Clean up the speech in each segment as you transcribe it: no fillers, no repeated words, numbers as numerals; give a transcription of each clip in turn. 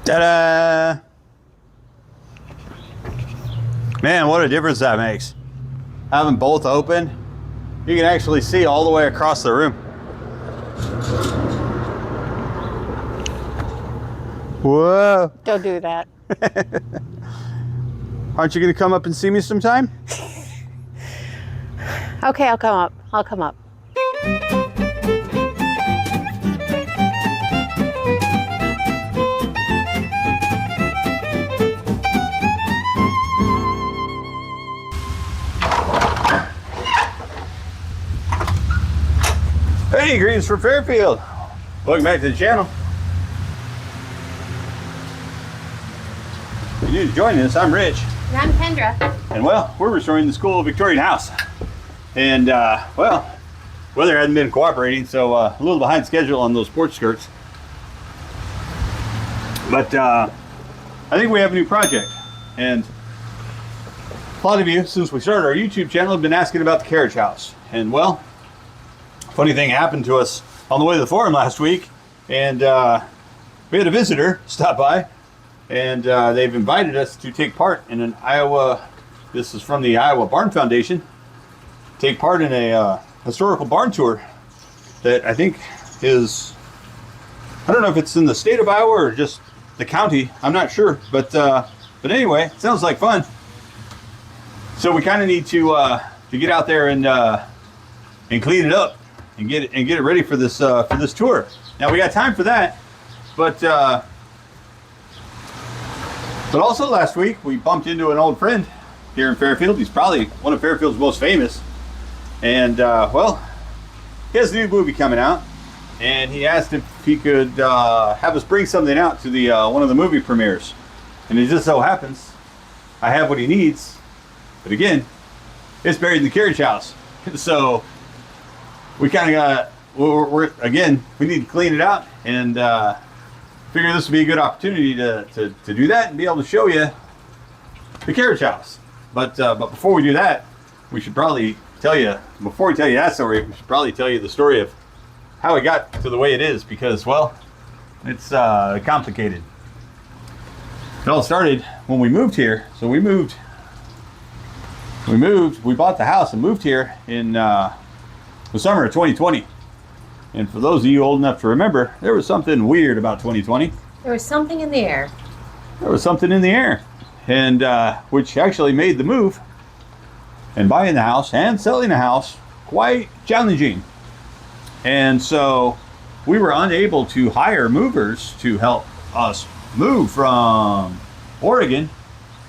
Ta-da! Man, what a difference that makes. Having both open, you can actually see all the way across the room. Whoa! Don't do that. Aren't you going to come up and see me sometime? Okay, I'll come up. I'll come up. Hey, greetings from Fairfield. Welcome back to the channel. If you're joining us, I'm Rich. And I'm Kendra. And well, we're restoring the school Victorian house. And well, weather hasn't been cooperating, so a little behind schedule on those porch skirts. But I think we have a new project. And a lot of you, since we started our YouTube channel, have been asking about the Carriage House. And well, funny thing happened to us on the way to the forum last week, and we had a visitor stop by, and they've invited us to take part in an Iowa, this is from the Iowa Barn Foundation, take part in a historical barn tour that I think is, I don't know if it's in the state of Iowa or just the county, I'm not sure, but anyway, it sounds like fun. So we kind of need to get out there and clean it up. And get it ready for this tour. Now we got time for that, but also last week we bumped into an old friend here in Fairfield. He's probably one of Fairfield's most famous, and well, he has a new movie coming out, and he asked if he could have us bring something out to the one of the movie premieres, and it just so happens I have what he needs, but again, it's buried in the Carriage House, so. We kind of got, again, we need to clean it out, and figure this would be a good opportunity to do that and be able to show you the Carriage House. But before we do that, we should probably tell you, before we tell you that story, we should probably tell you the story of how it got to the way it is, because, well, it's complicated. It all started when we moved here. So we bought the house and moved here in the summer of 2020. And for those of you old enough to remember, there was something weird about 2020. There was something in the air. There was something in the air, and which actually made the move and buying the house and selling the house quite challenging. And so we were unable to hire movers to help us move from Oregon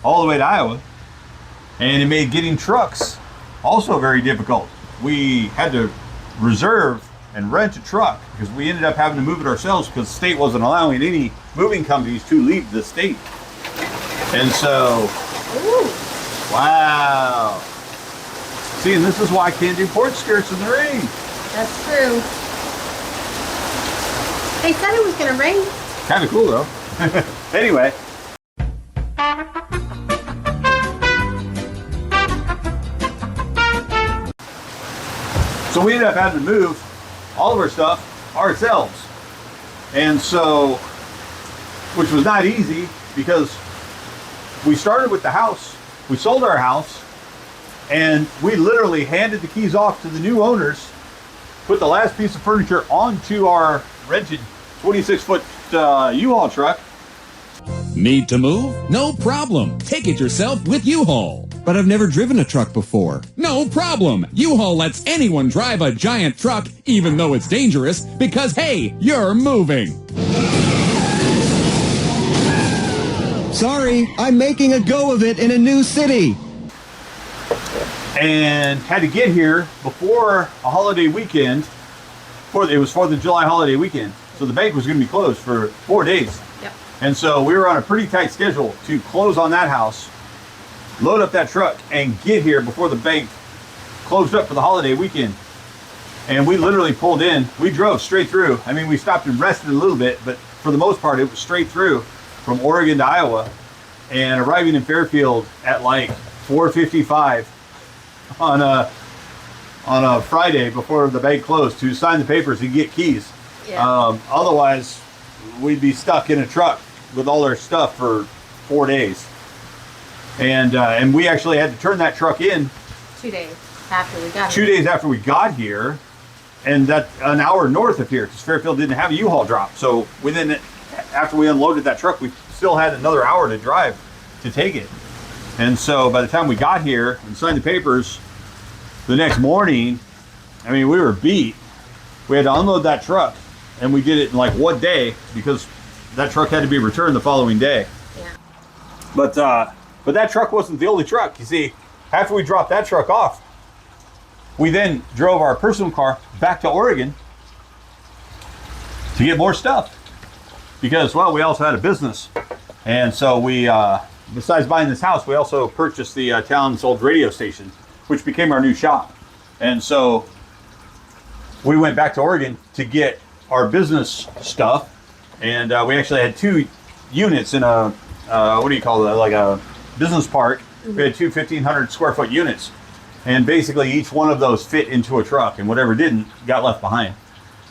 all the way to Iowa, and it made getting trucks also very difficult. We had to reserve and rent a truck because we ended up having to move it ourselves because the state wasn't allowing any moving companies to leave the state. And so, Ooh. wow. See, and this is why I can't do porch skirts in the rain. That's true. They said it was going to rain. Kind of cool though. Anyway. So we ended up having to move all of our stuff ourselves. And so, which was not easy because we started with the house, we sold our house, and we literally handed the keys off to the new owners, put the last piece of furniture onto our rented 26-foot U-Haul truck. Need to move? No problem. Take it yourself with U-Haul. But I've never driven a truck before. No problem. U-Haul lets anyone drive a giant truck, even though it's dangerous, because, hey, you're moving. Sorry, I'm making a go of it in a new city. And had to get here before a holiday weekend. It was 4th of July holiday weekend. So the bank was going to be closed for 4 days. Yep. And so we were on a pretty tight schedule to close on that house, load up that truck, and get here before the bank closed up for the holiday weekend. And we literally pulled in. We drove straight through. I mean, we stopped and rested a little bit, but for the most part, it was straight through from Oregon to Iowa, and arriving in Fairfield at like 4:55 on a Friday before the bank closed to sign the papers and get keys. Yeah. Otherwise, we'd be stuck in a truck with all their stuff for 4 days. And we actually had to turn that truck in 2 days after we got 2 here. days after we got here, and that an hour north of here, because Fairfield didn't have a U-Haul drop. So after we unloaded that truck, we still had another hour to drive to take it. And so by the time we got here and signed the papers the next morning, I mean, we were beat. We had to unload that truck, and we did it in like 1 day because that truck had to be returned the following day. Yeah. But that truck wasn't the only truck. You see, after we dropped that truck off, we then drove our personal car back to Oregon to get more stuff because, well, we also had a business. And so we, besides buying this house, we also purchased the town's old radio station, which became our new shop. And so we went back to Oregon to get our business stuff. And we actually had 2 units in a, what do you call it, like a business park. We had 2 1,500 square foot units. And basically each one of those fit into a truck, and whatever didn't got left behind.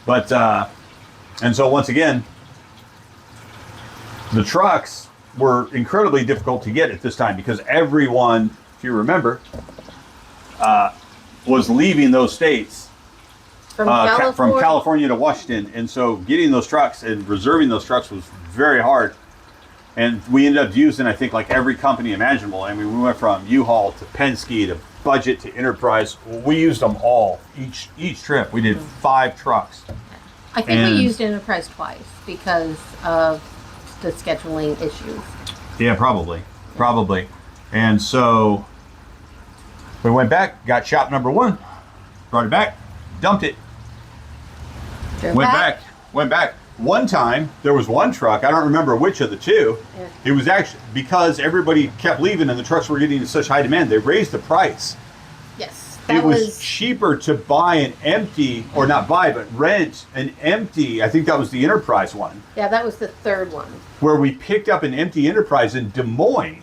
But, and so once again, the trucks were incredibly difficult to get at this time because everyone, if you remember, was leaving those states From from California to Washington. And so getting those trucks and reserving those trucks was very hard. And we ended up using, I think, like every company imaginable. I mean, we went from U-Haul to Penske to Budget to Enterprise. We used them all. Each trip, we did 5 trucks. I think we used Enterprise twice because of the scheduling issues. Yeah, probably. And so we went back, got shop number 1, brought it back, dumped it, went back. One time, there was one truck, I don't remember which of the 2. Yeah. It was actually because everybody kept leaving and the trucks were getting in such high demand, they raised the price. Yes. It was cheaper to buy an empty, or not buy, but rent an empty, I think that was the Enterprise one. Yeah, that was the 3rd one. Where we picked up an empty Enterprise in Des Moines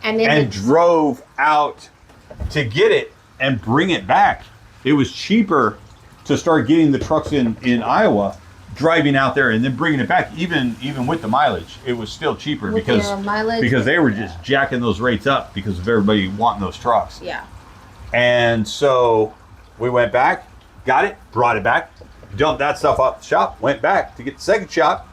And drove out to get it and bring it back. It was cheaper to start getting the trucks in Iowa, driving out there and then bringing it back, even with the mileage. It was still cheaper With because the mileage, they were just jacking those rates up because of everybody wanting those trucks. Yeah. And so we went back, got it, brought it back, dumped that stuff off the shop, went back to get the second shop,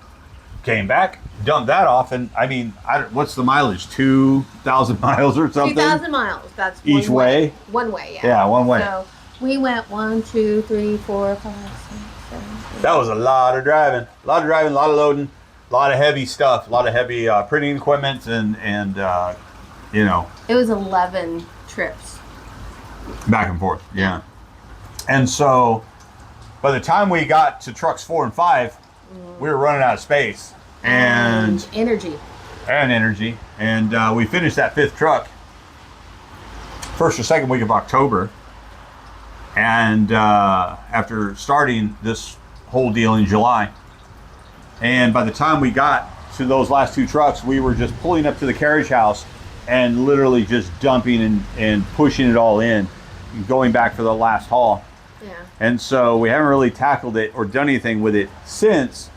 came back, dumped that off, and I mean, what's the mileage? 2,000 miles or something? 2,000 miles. That's each way. One way, yeah. Yeah, one way. So we went 1, 2, 3, 4, 5, 6, 7, 8. That was a lot of driving, a lot of loading, a lot of heavy stuff, a lot of heavy printing equipment, and you know. It was 11 trips. Back and forth, yeah. And so by the time we got to trucks 4 and 5, we were running out of space and energy. And we finished that 5th truck first or second week of October. And after starting this whole deal in July, and by the time we got to those last 2 trucks, we were just pulling up to the Carriage House and literally just dumping and pushing it all in, going back for the last haul. Yeah. And so we haven't really tackled it or done anything with it since.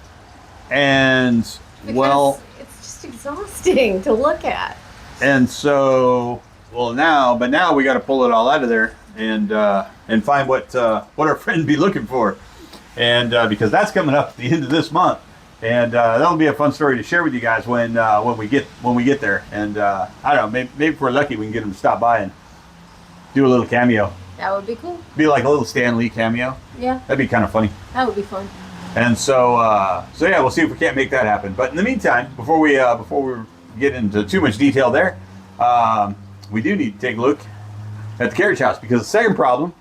And Because it's just exhausting to look at. And so, now we got to pull it all out of there and find what our friend be looking for, and because that's coming up at the end of this month, and that'll be a fun story to share with you guys when we get there. And I don't know, maybe if we're lucky, we can get him to stop by and do a little cameo. That would be cool. Be like a little Stan Lee cameo. Yeah. That'd be kind of funny. That would be fun. And so yeah, we'll see if we can't make that happen. But in the meantime, before we get into too much detail there, we do need to take a look at the Carriage House, because the second problem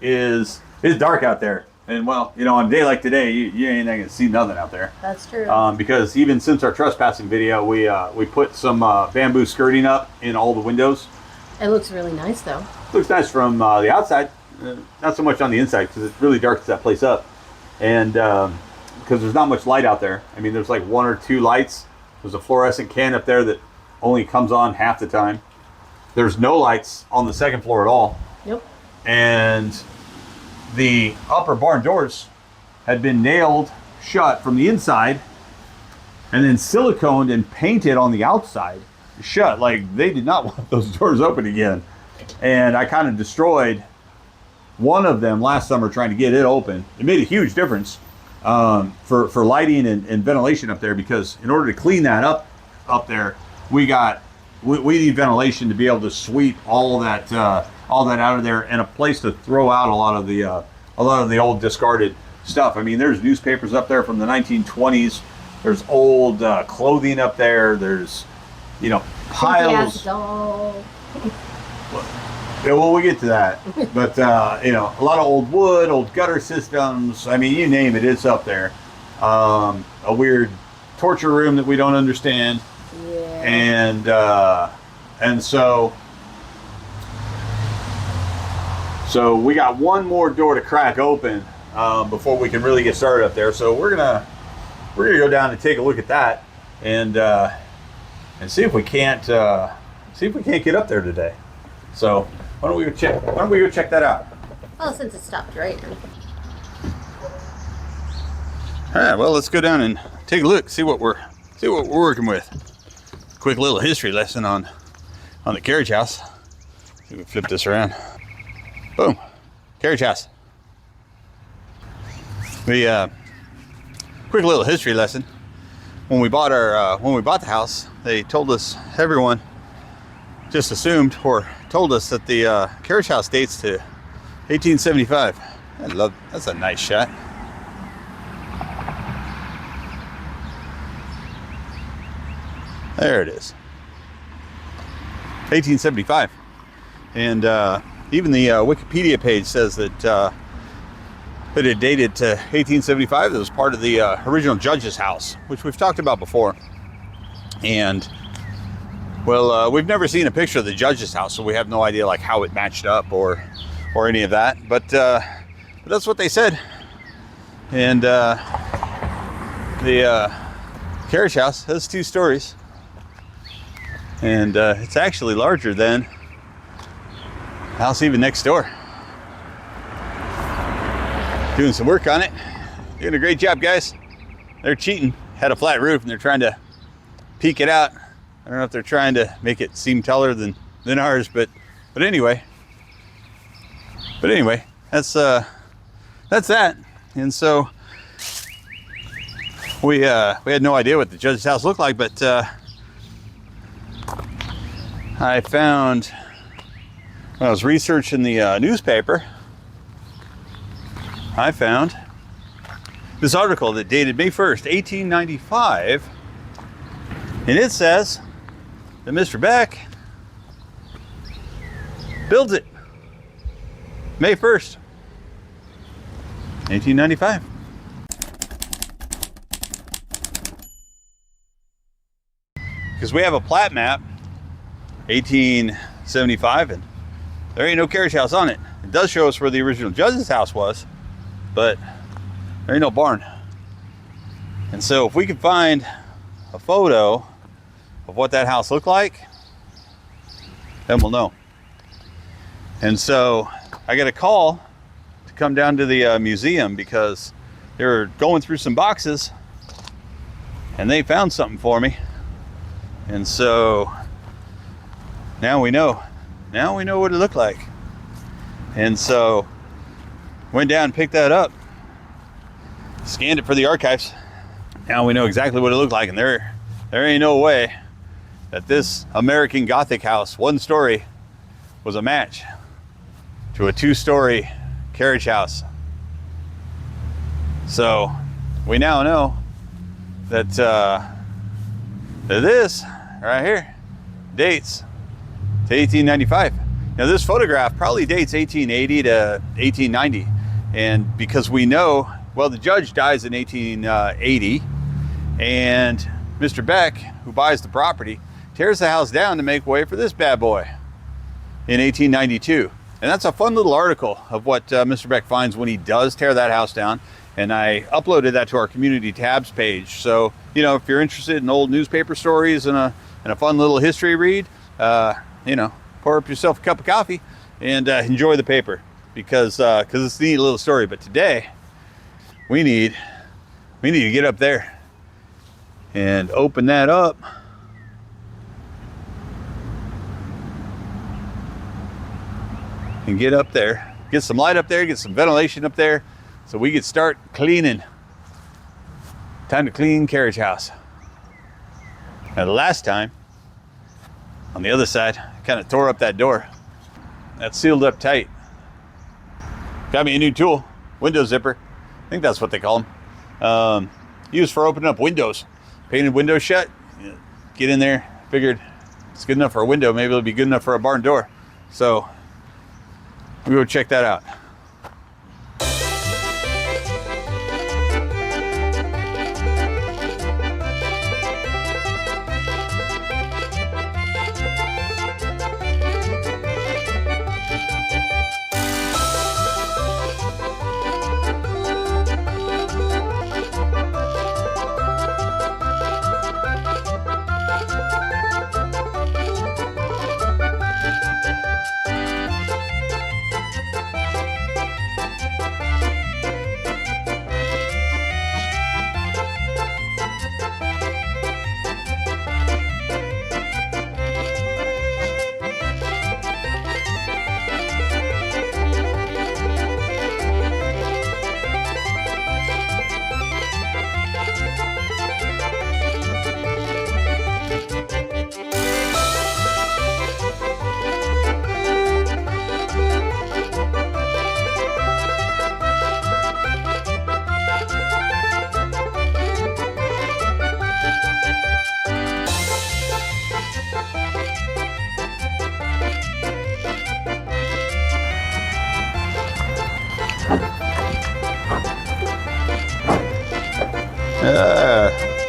is it's dark out there. And well, on a day like today, you ain't gonna see nothing out there. That's true. Because even since our trespassing video, we put some bamboo skirting up in all the windows. It looks really nice, though. Looks nice from the outside, not so much on the inside, because it really darkens that place up. And because there's not much light out there. I mean, there's like 1 or 2 lights. There's a fluorescent can up there that only comes on half the time. There's no lights on the second floor at all. Nope. And the upper barn doors had been nailed shut from the inside and then siliconed and painted on the outside shut. Like, they did not want those doors open again. And I kind of destroyed one of them last summer trying to get it open. It made a huge difference for lighting and ventilation up there, because in order to clean that up there, we need ventilation to be able to sweep all that out of there, and a place to throw out a lot of the old discarded stuff. I mean, there's newspapers up there from the 1920s. There's old clothing up there. There's, piles. Yeah, well, we'll get to that. But, a lot of old wood, old gutter systems. I mean, you name it, it's up there. A weird torture room that we don't understand. Yeah. And so we got one more door to crack open before we can really get started up there. So we're gonna go down and take a look at that and see if we can't get up there today. So why don't we go check that out? Well, since it stopped raining. All right. Well, let's go down and take a look. See what we're working with. Quick little history lesson on the Carriage House. See if we flip this around. Boom. Carriage House. Quick little history lesson. When we bought the house, they told us, everyone just assumed or told us that the Carriage House dates to 1875. That's a nice shot. There it is. 1875. And even the Wikipedia page says that it dated to 1875. That was part of the original judge's house, which we've talked about before. And, well, we've never seen a picture of the judge's house, so we have no idea like how it matched up or any of that. But that's what they said. And the Carriage House has 2 stories. And it's actually larger than the house even next door. Doing some work on it. Doing a great job, guys. They're cheating. Had a flat roof and they're trying to peek it out. I don't know if they're trying to make it seem taller than ours, but anyway. That's that. And so we had no idea what the judge's house looked like, but I found, when I was researching the newspaper, I found this article that dated May 1st, 1895, and it says that Mr. Beck built it May 1st, 1895. Because we have a plat map, 1875, and there ain't no carriage house on it. It does show us where the original judge's house was, but there ain't no barn. And so if we could find a photo of what that house looked like, then we'll know. And so I got a call to come down to the museum because they were going through some boxes and they found something for me. And so now we know what it looked like. And so went down and picked that up, scanned it for the archives. Now we know exactly what it looked like, and there ain't no way that this American Gothic house, 1 story, was a match to a 2-story carriage house. So we now know that this right here dates to 1895. Now this photograph probably dates 1880 to 1890, and because we know, well, the judge dies in 1880, and Mr. Beck, who buys the property, tears the house down to make way for this bad boy in 1892. And that's a fun little article of what Mr. Beck finds when he does tear that house down. And I uploaded that to our community tabs page. So, if you're interested in old newspaper stories and a fun little history read, pour up yourself a cup of coffee and enjoy the paper, because it's a neat little story. But today we need to get up there and open that up. And get up there. Get some light up there, get some ventilation up there so we could start cleaning. Time to clean Carriage House. Now the last time, on the other side, I kind of tore up that door. That's sealed up tight. Got me a new tool, window zipper. I think that's what they call them. Used for opening up windows. Painted windows shut, get in there. Figured it's good enough for a window, maybe it'll be good enough for a barn door. So we'll go check that out.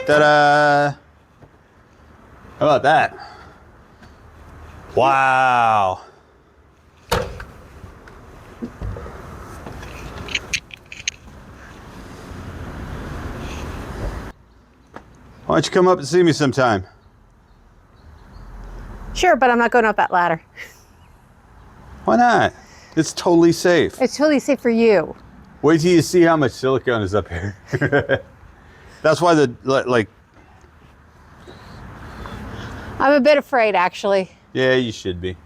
Ta-da! How about that? Wow! Why don't you come up and see me sometime? Sure, but I'm not going up that ladder. Why not? It's totally safe. It's totally safe for you. Wait till you see how much silicone is up here. That's why I'm a bit afraid, actually. Yeah, you should be.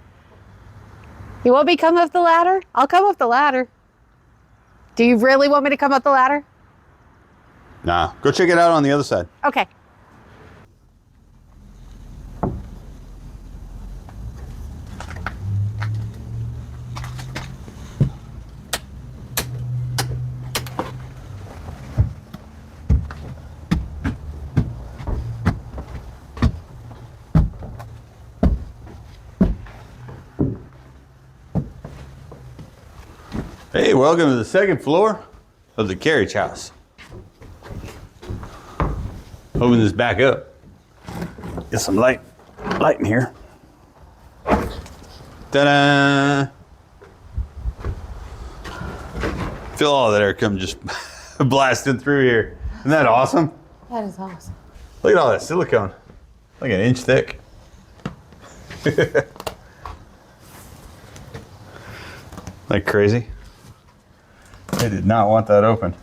You want me to come up the ladder? I'll come up the ladder. Do you really want me to come up the ladder? Nah, go check it out on the other side. Okay. Hey, welcome to the second floor of the Carriage House. Open this back up. Get some light in here. Ta-da! Feel all that air come just blasting through here. Isn't that awesome? That is awesome. Look at all that silicone. Like an inch thick. Like crazy. I did not want that open.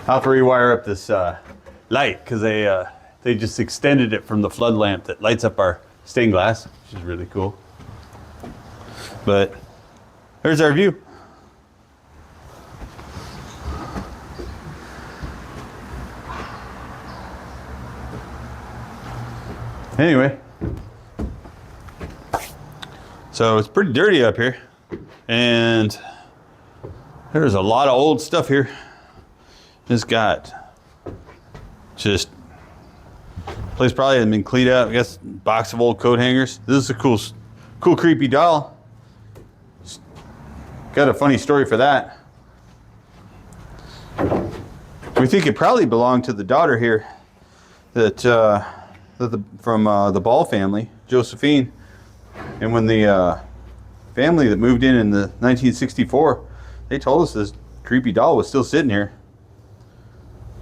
I'll have to rewire up this light because they just extended it from the flood lamp that lights up our stained glass, which is really cool. But there's our view. Anyway. So it's pretty dirty up here, and there's a lot of old stuff here. It's got just place probably hasn't been cleaned out. I guess box of old coat hangers. This is a cool creepy doll. Got a funny story for that. We think it probably belonged to the daughter here, from the Ball family, Josephine. And when the family that moved in the 1964, they told us this creepy doll was still sitting here.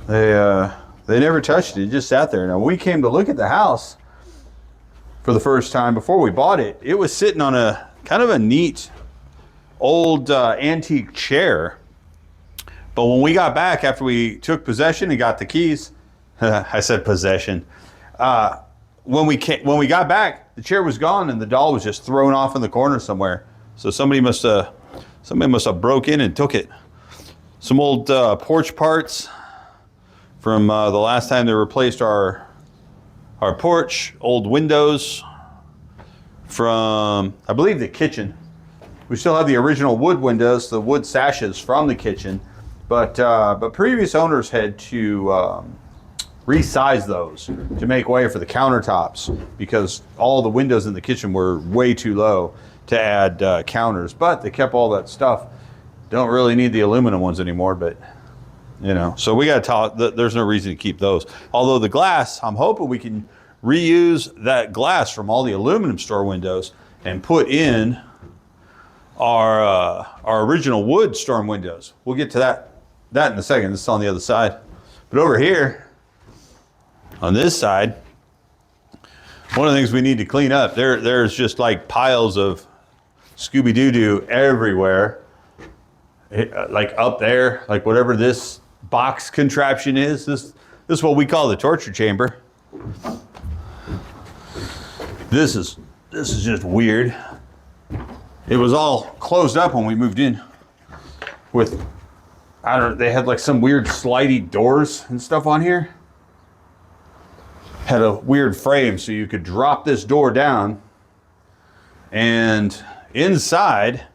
They never touched it. It just sat there. Now, when we came to look at the house for the first time before we bought it, it was sitting on a kind of a neat old antique chair But when we got back after we took possession and got the keys, I said possession. When we got back, the chair was gone and the doll was just thrown off in the corner somewhere. So somebody must have broke in and took it. Some old porch parts from the last time they replaced our porch. Old windows from, I believe, the kitchen. We still have the original wood windows, the wood sashes from the kitchen, but previous owners had to resize those to make way for the countertops because all the windows in the kitchen were way too low to add counters. But they kept all that stuff. Don't really need the aluminum ones anymore, but you know. So we got to talk. There's no reason to keep those. Although the glass, I'm hoping we can reuse that glass from all the aluminum store windows and put in our original wood storm windows. We'll get to that in a second. This is on the other side. But over here, on this side, one of the things we need to clean up, there's just like piles of Scooby-Doo everywhere. Like up there, like whatever this box contraption is. This is what we call the torture chamber. This is just weird. It was all closed up when we moved in with, I don't know, they had like some weird slidey doors and stuff on here. Had a weird frame so you could drop this door down, and inside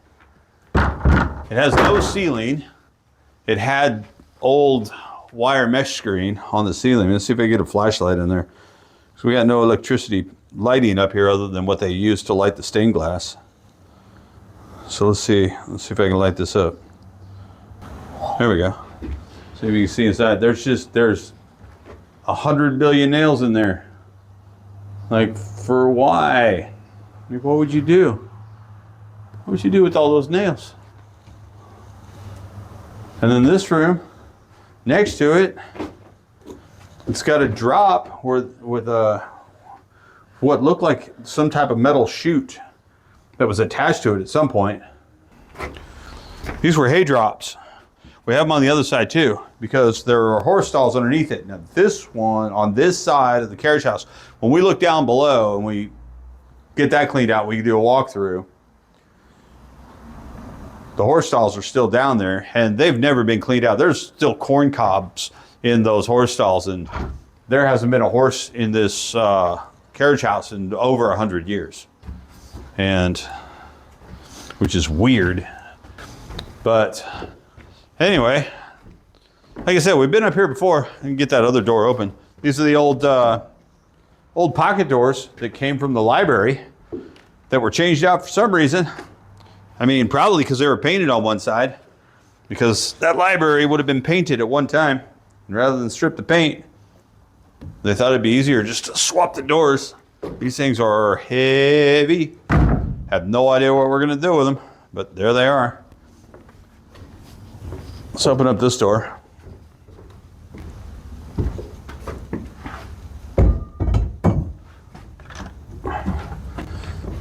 it has no ceiling. It had old wire mesh screen on the ceiling. Let's see if I can get a flashlight in there. So we got no electricity lighting up here other than what they use to light the stained glass. So let's see if I can light this up. There we go. See if you can see inside. There's 100 billion nails in there. Like, for why? Like, what would you do? What would you do with all those nails? And then this room, next to it, it's got a drop with what looked like some type of metal chute that was attached to it at some point. These were hay drops. We have them on the other side too, because there are horse stalls underneath it. Now this one, on this side of the carriage house, when we look down below and we get that cleaned out, we can do a walkthrough. The horse stalls are still down there and they've never been cleaned out. There's still corn cobs in those horse stalls, and there hasn't been a horse in this carriage house in over 100 years. And, which is weird. But anyway, like I said, we've been up here before. I can get that other door open. These are the old pocket doors that came from the library that were changed out for some reason. I mean, probably because they were painted on one side, because that library would have been painted at one time. And rather than strip the paint, they thought it'd be easier just to swap the doors. These things are heavy. Have no idea what we're gonna do with them, but there they are. Let's open up this door.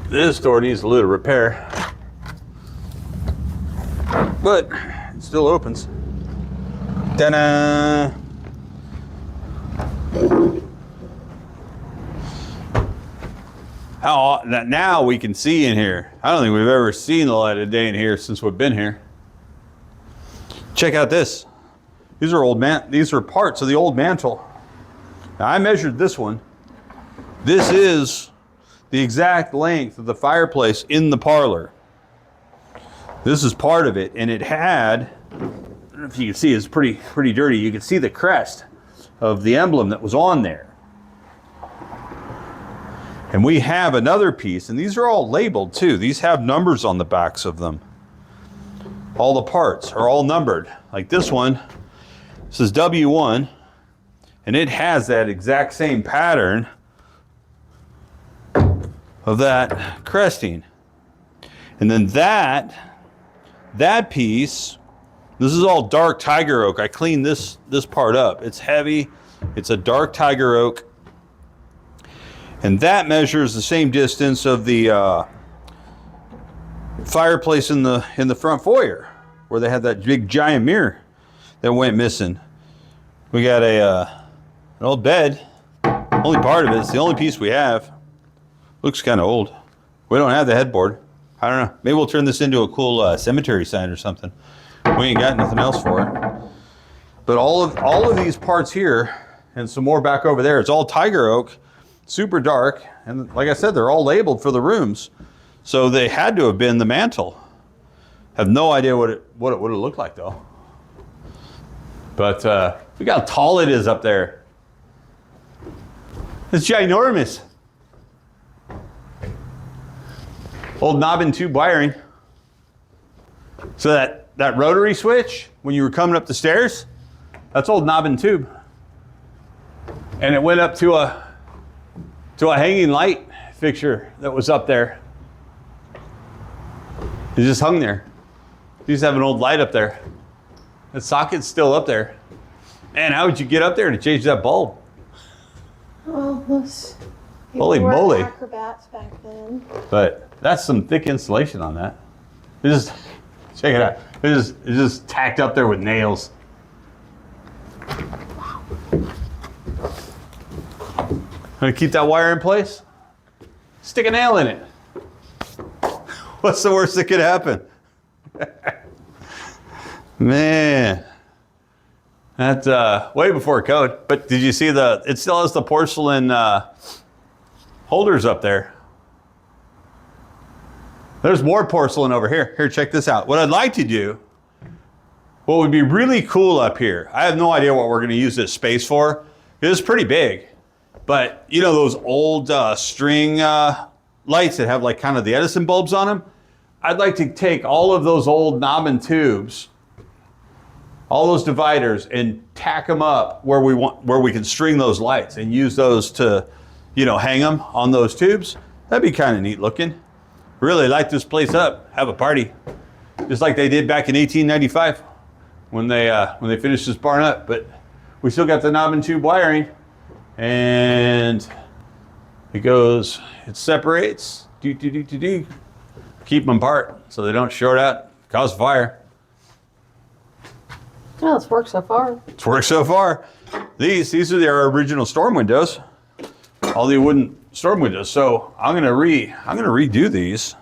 This door needs a little repair, but it still opens. Ta-da! Now we can see in here. I don't think we've ever seen the light of day in here since we've been here. Check out this. These are parts of the old mantle. Now I measured this one. This is the exact length of the fireplace in the parlor. This is part of it, and it had, I don't know if you can see, it's pretty dirty. You can see the crest of the emblem that was on there. And we have another piece, and these are all labeled too. These have numbers on the backs of them. All the parts are all numbered. Like this one, this is W1, and it has that exact same pattern of that cresting. And then that piece, this is all dark tiger oak. I cleaned this part up. It's heavy. It's a dark tiger oak. And that measures the same distance of the fireplace in the front foyer, where they had that big giant mirror. that went missing. We got an old bed. Only part of it. It's the only piece we have. Looks kind of old. We don't have the headboard. I don't know. Maybe we'll turn this into a cool cemetery sign or something. We ain't got nothing else for it. But all of these parts here and some more back over there, it's all tiger oak, super dark. And like I said, they're all labeled for the rooms. So they had to have been the mantle. Have no idea what it would have looked like though. But look how tall it is up there. It's ginormous. Old knob and tube wiring. So that rotary switch, when you were coming up the stairs, that's old knob and tube. And it went up to a hanging light fixture that was up there. It just hung there. You just have an old light up there. The socket's still up there. Man, how would you get up there to change that bulb? Well, those Holy people were moly. acrobats back then. But that's some thick insulation on that. Just check it out. It's just tacked up there with nails. Gonna keep that wire in place? Stick a nail in it. What's the worst that could happen? Man. That's way before code. But did you see it still has the porcelain holders up there. There's more porcelain over here. Here, check this out. What I'd like to do, what would be really cool up here, I have no idea what we're gonna use this space for. It's pretty big. But you know those old string lights that have like kind of the Edison bulbs on them? I'd like to take all of those old knob and tubes, all those dividers, and tack them up where we can string those lights and use those to, you know, hang them on those tubes. That'd be kind of neat looking. Really light this place up, have a party, just like they did back in 1895 when they finished this barn up. But we still got the knob and tube wiring, and it separates, keep them apart so they don't short out, cause fire. Well, it's worked so far. It's worked so far. These are our original storm windows, all the wooden storm windows. So I'm gonna redo these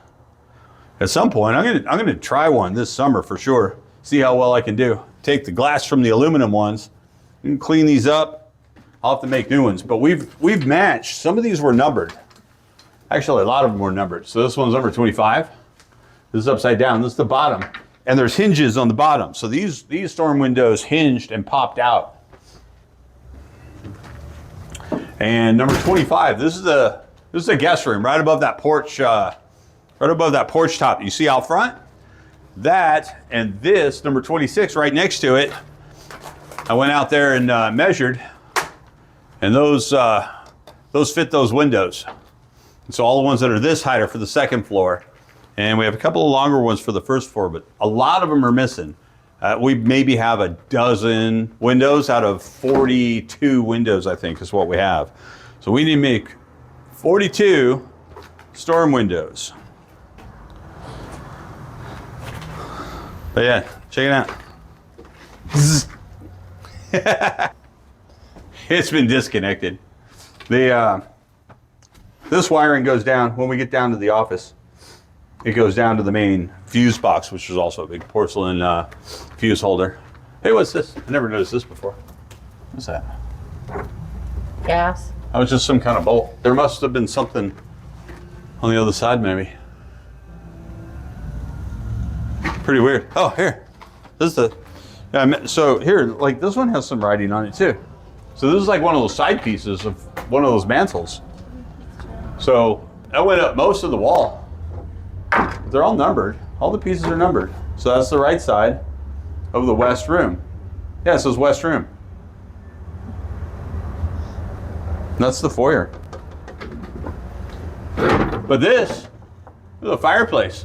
at some point. I'm gonna try one this summer for sure. See how well I can do. Take the glass from the aluminum ones and clean these up. I'll have to make new ones, but we've matched. Some of these were numbered. Actually, a lot of them were numbered. So this one's number 25. This is upside down. This is the bottom. And there's hinges on the bottom. So these storm windows hinged and popped out. And number 25, this is a guest room right above that porch, top. You see out front? That and this, number 26, right next to it. I went out there and measured, and those fit those windows. And so all the ones that are this height are for the second floor. And we have a couple of longer ones for the first floor, but a lot of them are missing. We maybe have a dozen windows out of 42 windows, I think, is what we have. So we need to make 42 storm windows. But yeah, check it out. It's been disconnected. This wiring goes down when we get down to the office. It goes down to the main fuse box, which is also a big porcelain fuse holder. Hey, what's this? I never noticed this before. What's that? Gas. That was just some kind of bolt. There must have been something on the other side, maybe. Pretty weird. Oh, here. This is so here, like this one has some writing on it too. So this is like one of those side pieces of one of those mantles. So that went up most of the wall. They're all numbered. All the pieces are numbered. So that's the right side of the west room. Yeah, it says west room. That's the foyer. But this is a fireplace.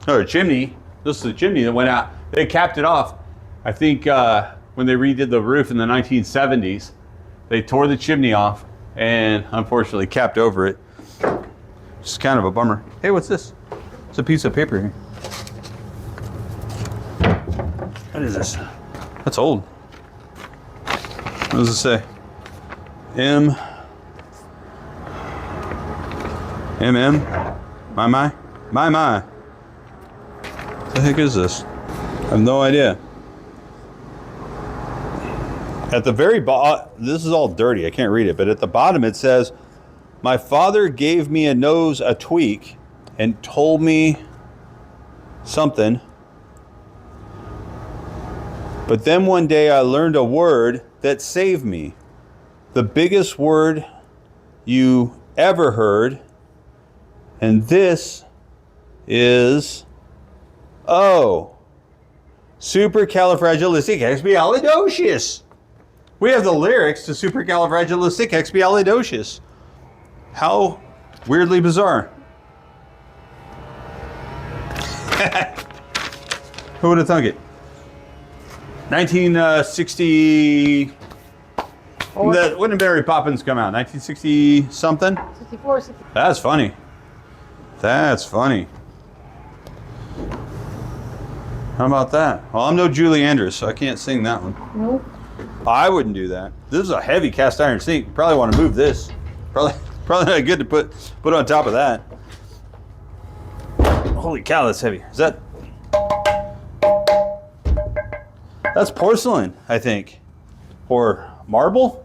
Or a chimney. This is a chimney that went out. They capped it off. I think when they redid the roof in the 1970s, they tore the chimney off and unfortunately capped over it. It's kind of a bummer. Hey, what's this? It's a piece of paper here. What is this? That's old. What does it say? M. My. What the heck is this? I have no idea. At the very bottom, this is all dirty. I can't read it, but at the bottom it says, "My father gave me a nose a tweak and told me something. But then one day I learned a word that saved me. The biggest word you ever heard. And this is, supercalifragilisticexpialidocious." We have the lyrics to supercalifragilisticexpialidocious. How weirdly bizarre. Who would have thunk it? 1960. When did Mary Poppins come out? 1960 something? 64, 64. That's funny. That's funny. How about that? Well, I'm no Julie Andrews, so I can't sing that one. Nope. I wouldn't do that. This is a heavy cast iron sink. You probably want to move this. Probably not good to put on top of that. Holy cow, that's heavy. Is that? That's porcelain, I think. Or marble?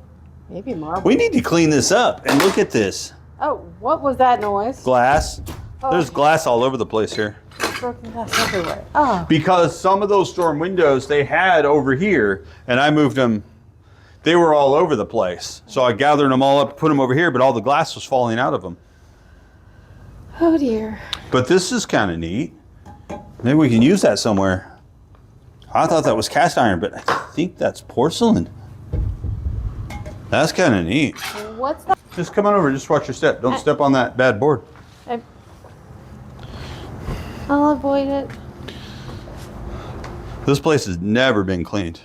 Maybe marble. We need to clean this up and look at this. Oh, what was that noise? Glass. Oh. There's glass all over the place here. Broken glass everywhere. Oh. Because some of those storm windows they had over here, and I moved them, they were all over the place. So I gathered them all up, put them over here, but all the glass was falling out of them. Oh dear. But this is kind of neat. Maybe we can use that somewhere. I thought that was cast iron, but I think that's porcelain. That's kind of neat. What's that? Just come on over, just watch your step. Don't step on that bad board. I'll avoid it. This place has never been cleaned.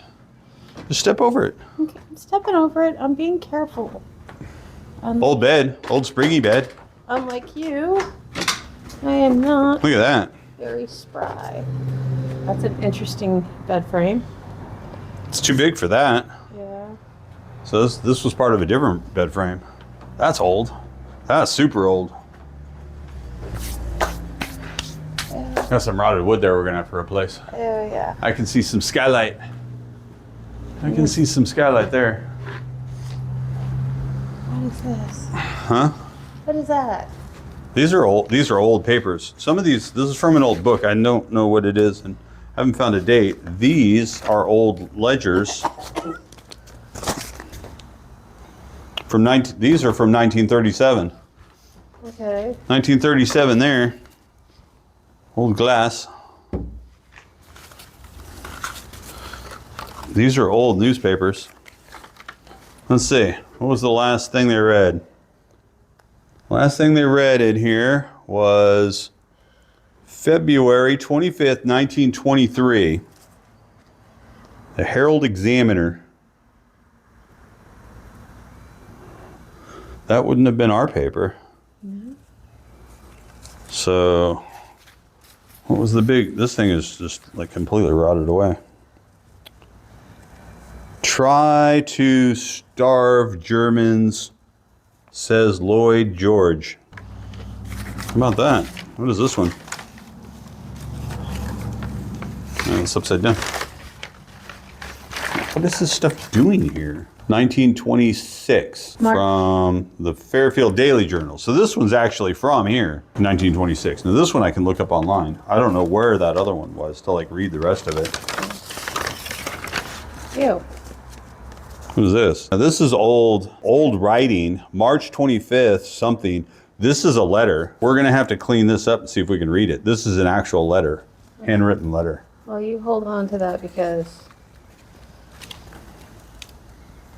Just step over it. Okay, I'm stepping over it. I'm being careful. Old bed, old springy bed. Unlike you, I am not Look at that. very spry. That's an interesting bed frame. It's too big for that. Yeah. So this was part of a different bed frame. That's old. That's super old. Got some rotted wood there we're gonna have to replace. Oh yeah. I can see some skylight. I can see some skylight there. What is this? Huh? What is that? These are old papers. Some of these, this is from an old book. I don't know what it is and haven't found a date. These are old ledgers. These are from 1937. Okay. 1937 there. Old glass. These are old newspapers. Let's see. What was the last thing they read? Last thing they read in here was February 25th, 1923. The Herald Examiner. That wouldn't have been our paper. Mm-hmm. So, what was the big, this thing is just like completely rotted away. Try to starve Germans, says Lloyd George. How about that? What is this one? Oh, it's upside down. What is this stuff doing here? 1926 from the Fairfield Daily Journal. So this one's actually from here, 1926. Now this one I can look up online. I don't know where that other one was to like read the rest of it. Ew. What is this? Now this is old writing, March 25th, something. This is a letter. We're gonna have to clean this up and see if we can read it. This is an actual letter, handwritten letter. Well, you hold on to that because...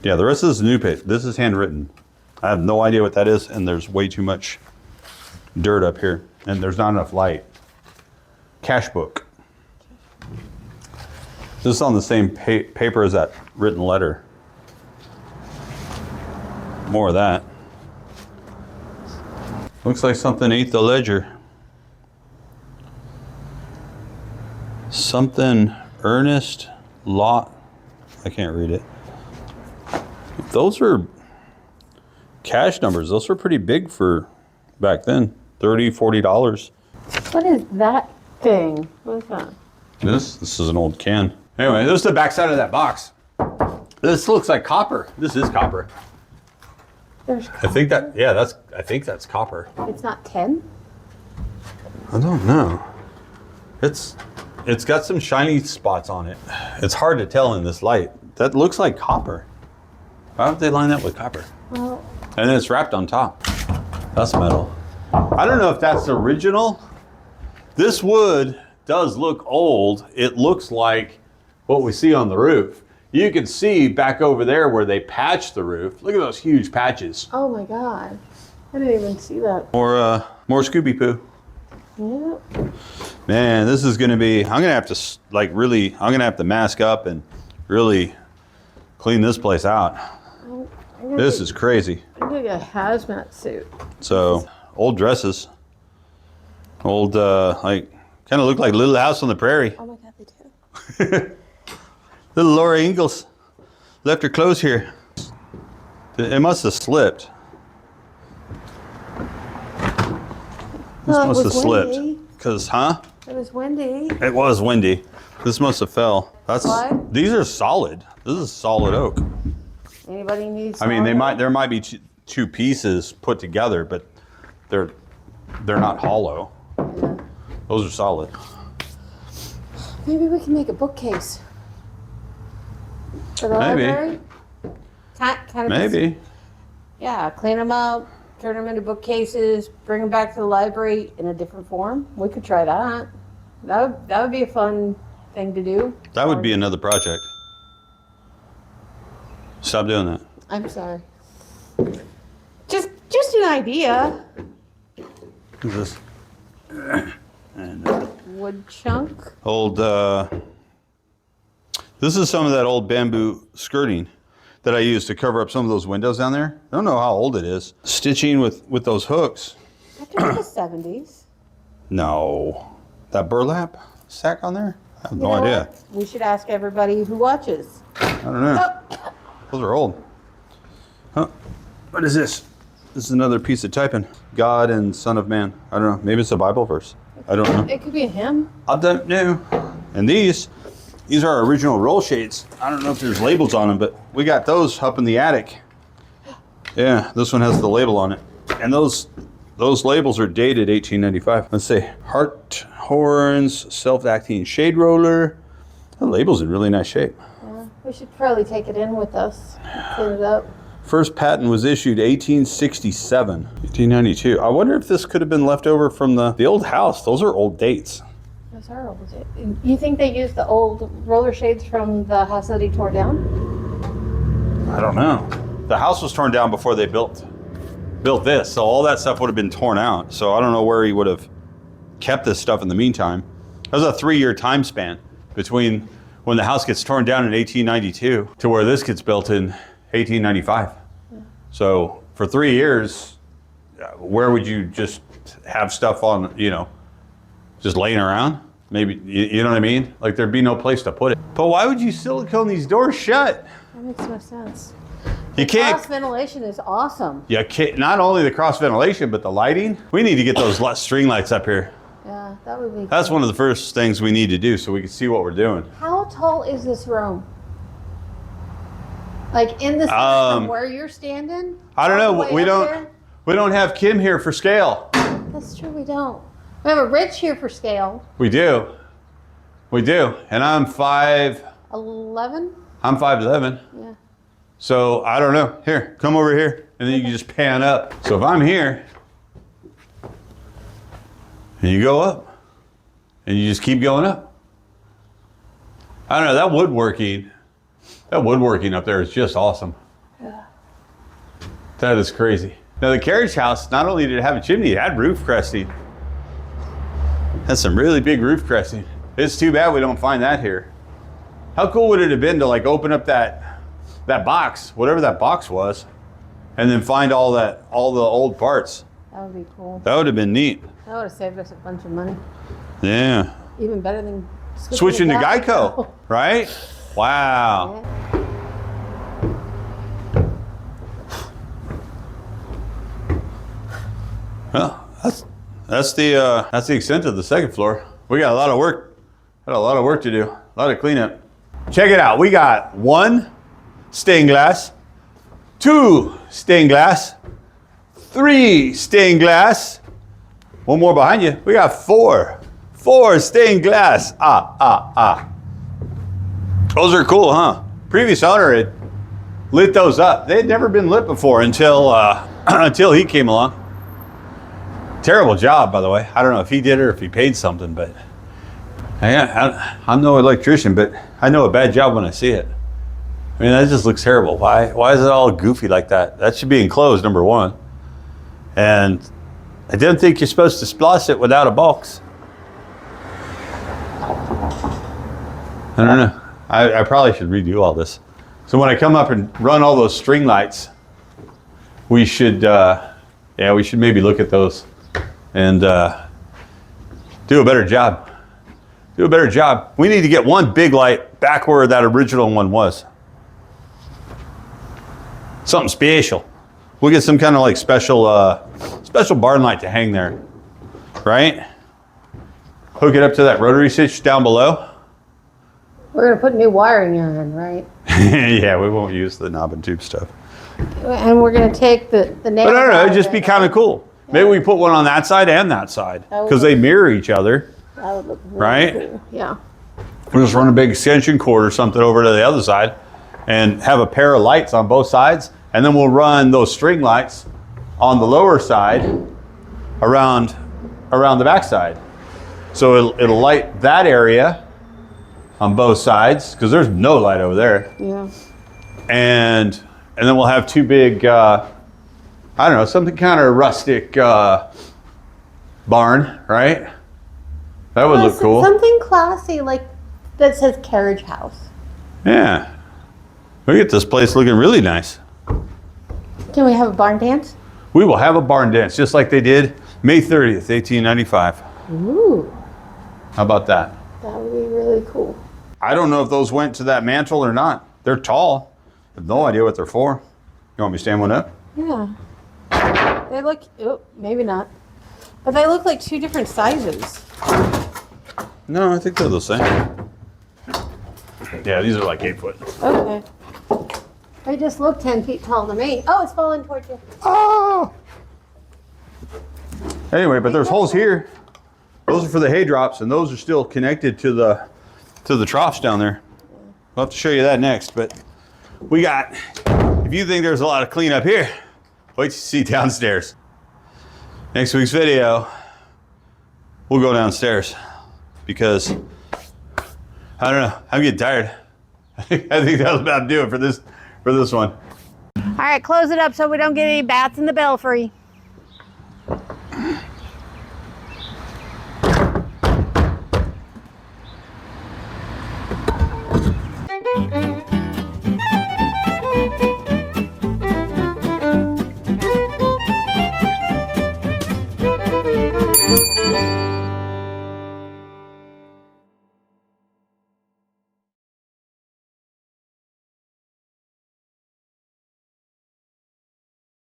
Yeah, the rest of this is new page. This is handwritten. I have no idea what that is, and there's way too much dirt up here, and there's not enough light. Cash book. This is on the same paper as that written letter. More of that. Looks like something ate the ledger. Something Ernest I can't read it. Those are cash numbers. Those were pretty big for back then. $30, $40. What is that thing? What is that? This is an old can. Anyway, this is the back side of that box. This looks like copper. This is copper. There's I think that, yeah, I think that's copper. It's not tin? I don't know. It's got some shiny spots on it. It's hard to tell in this light. That looks like copper. Why would they line that with copper? Well, And then it's wrapped on top. That's metal. I don't know if that's the original. This wood does look old. It looks like what we see on the roof. You can see back over there where they patched the roof. Look at those huge patches. oh my God. I didn't even see that. More Scooby Poo. Yeah. Man, this is gonna be, I'm gonna have to I'm gonna have to mask up and really clean this place out. This is crazy. I'm gonna get a hazmat suit. So, old dresses. Old, kind of look like Little House on the Prairie. Oh my God, they do. Little Laura Ingalls left her clothes here. It must have slipped. This Oh, it must have was slipped. windy. Because, huh? It was windy. It was windy. This must have fell. What? These are solid. This is solid oak. Anybody needs? I mean, there might be two pieces put together, but they're not hollow. Yeah. Those are solid. Maybe we can make a bookcase. For the Maybe. library? Kind of Maybe. Yeah, clean them up, turn them into bookcases, bring them back to the library in a different form. We could try that. That would be a fun thing to do. That would be another project. Stop doing that. I'm sorry. Just an idea. This Wood chunk. old. This is some of that old bamboo skirting that I used to cover up some of those windows down there. I don't know how old it is. Stitching with those hooks. I think it's the 70s. No, that burlap sack on there. I have You no know idea. what? We should ask everybody who watches. I don't know. Oh, Those are old. Huh? What is this? This is another piece of typing. God and Son of Man. I don't know. Maybe it's a Bible verse. I don't know. it could be a hymn. I don't know. And these are our original roll shades. I don't know if there's labels on them, but we got those up in the attic. Yeah, this one has the label on it. And those labels are dated 1895. Let's see. Heart horns, self-acting shade roller. The label's in really nice shape. Yeah, we should probably take it in with us. Clean it up. First patent was issued 1867, 1892. I wonder if this could have been left over from the old house. Those are old dates. Those are old. You think they used the old roller shades from the house that he tore down? I don't know. The house was torn down before they built this, so all that stuff would have been torn out. So I don't know where he would have kept this stuff in the meantime. There's a 3-year time span between when the house gets torn down in 1892 to where this gets built in 1895. Yeah. So for 3 years, where would you just have stuff on, just laying around? Maybe, you know what I mean? Like there'd be no place to put it. But why would you silicone these doors shut? That makes no sense. You can't. Cross ventilation is awesome. Yeah, not only the cross ventilation, but the lighting. We need to get those string lights up here. Yeah, that would be. That's one of the first things we need to do so we can see what we're doing. How tall is this room? Like in the from where you're standing? I don't all the know. way We up don't. there? We don't have Kim here for scale. That's true. We don't. We have a Rich here for scale. We do. We do. And I'm 5'11". 11. I'm 5'11". Yeah. So I don't know. Here, come over here, and then you can just pan up. So if I'm here, and you go up, and you just keep going up. I don't know. That woodworking up there is just awesome. Yeah. That is crazy. Now the carriage house, not only did it have a chimney, it had roof cresting. Had some really big roof cresting. It's too bad we don't find that here. How cool would it have been to like open up that box, whatever that box was, and then find all the old parts? That would be cool. That would have been neat. That would have saved us a bunch of money. Yeah. Even better than Switching to Geico, right? Wow. Yeah. Well, that's the extent of the second floor. We got a lot of work. Got a lot of work to do. A lot of cleanup. Check it out. We got 1 stained glass, 2 stained glass, 3 stained glass. One more behind you. We got 4 stained glass. Those are cool, huh? Previous owner had lit those up. They had never been lit before until until he came along. Terrible job, by the way. I don't know if he did it or if he paid something, but I'm no electrician, but I know a bad job when I see it. I mean, that just looks terrible. Why is it all goofy like that? That should be enclosed, number one. And I didn't think you're supposed to splice it without a box. I don't know. I probably should redo all this. So when I come up and run all those string lights, we should maybe look at those and do a better job. Do a better job. We need to get one big light back where that original one was. Something special. We'll get some kind of like special barn light to hang there, right? Hook it up to that rotary switch down below. We're gonna put new wiring in, right? Yeah, we won't use the knob and tube stuff. And we're gonna take the nail. But I don't know, it'd just be kind of cool. Maybe we put one on that side and that side because they mirror each other, That would look really right? cool. Yeah. We'll just run a big extension cord or something over to the other side and have a pair of lights on both sides. And then we'll run those string lights on the lower side around the back side. So it'll light that area on both sides because there's no light over there. Yeah. And then we'll have 2 big, I don't know, something kind of rustic barn, right? That would look cool. Something classy like that says Carriage House. Yeah. Look at this place looking really nice. Can we have a barn dance? We will have a barn dance just like they did May 30th, 1895. Ooh. How about that? That would be really cool. I don't know if those went to that mantle or not. They're tall. I have no idea what they're for. You want me to stand one up? Yeah. They look, maybe not. But they look like 2 different sizes. No, I think they're the same. Yeah, these are like 8 foot. Okay. They just look 10 feet tall to me. Oh, it's falling towards you. Oh! Anyway, but there's holes here. Those are for the hay drops, and those are still connected to the troughs down there. I'll have to show you that next, but we got, if you think there's a lot of cleanup here, wait to see downstairs. Next week's video, we'll go downstairs because, I don't know, I'm getting tired. I think that'll about do it for this one. All right, close it up so we don't get any bats in the belfry.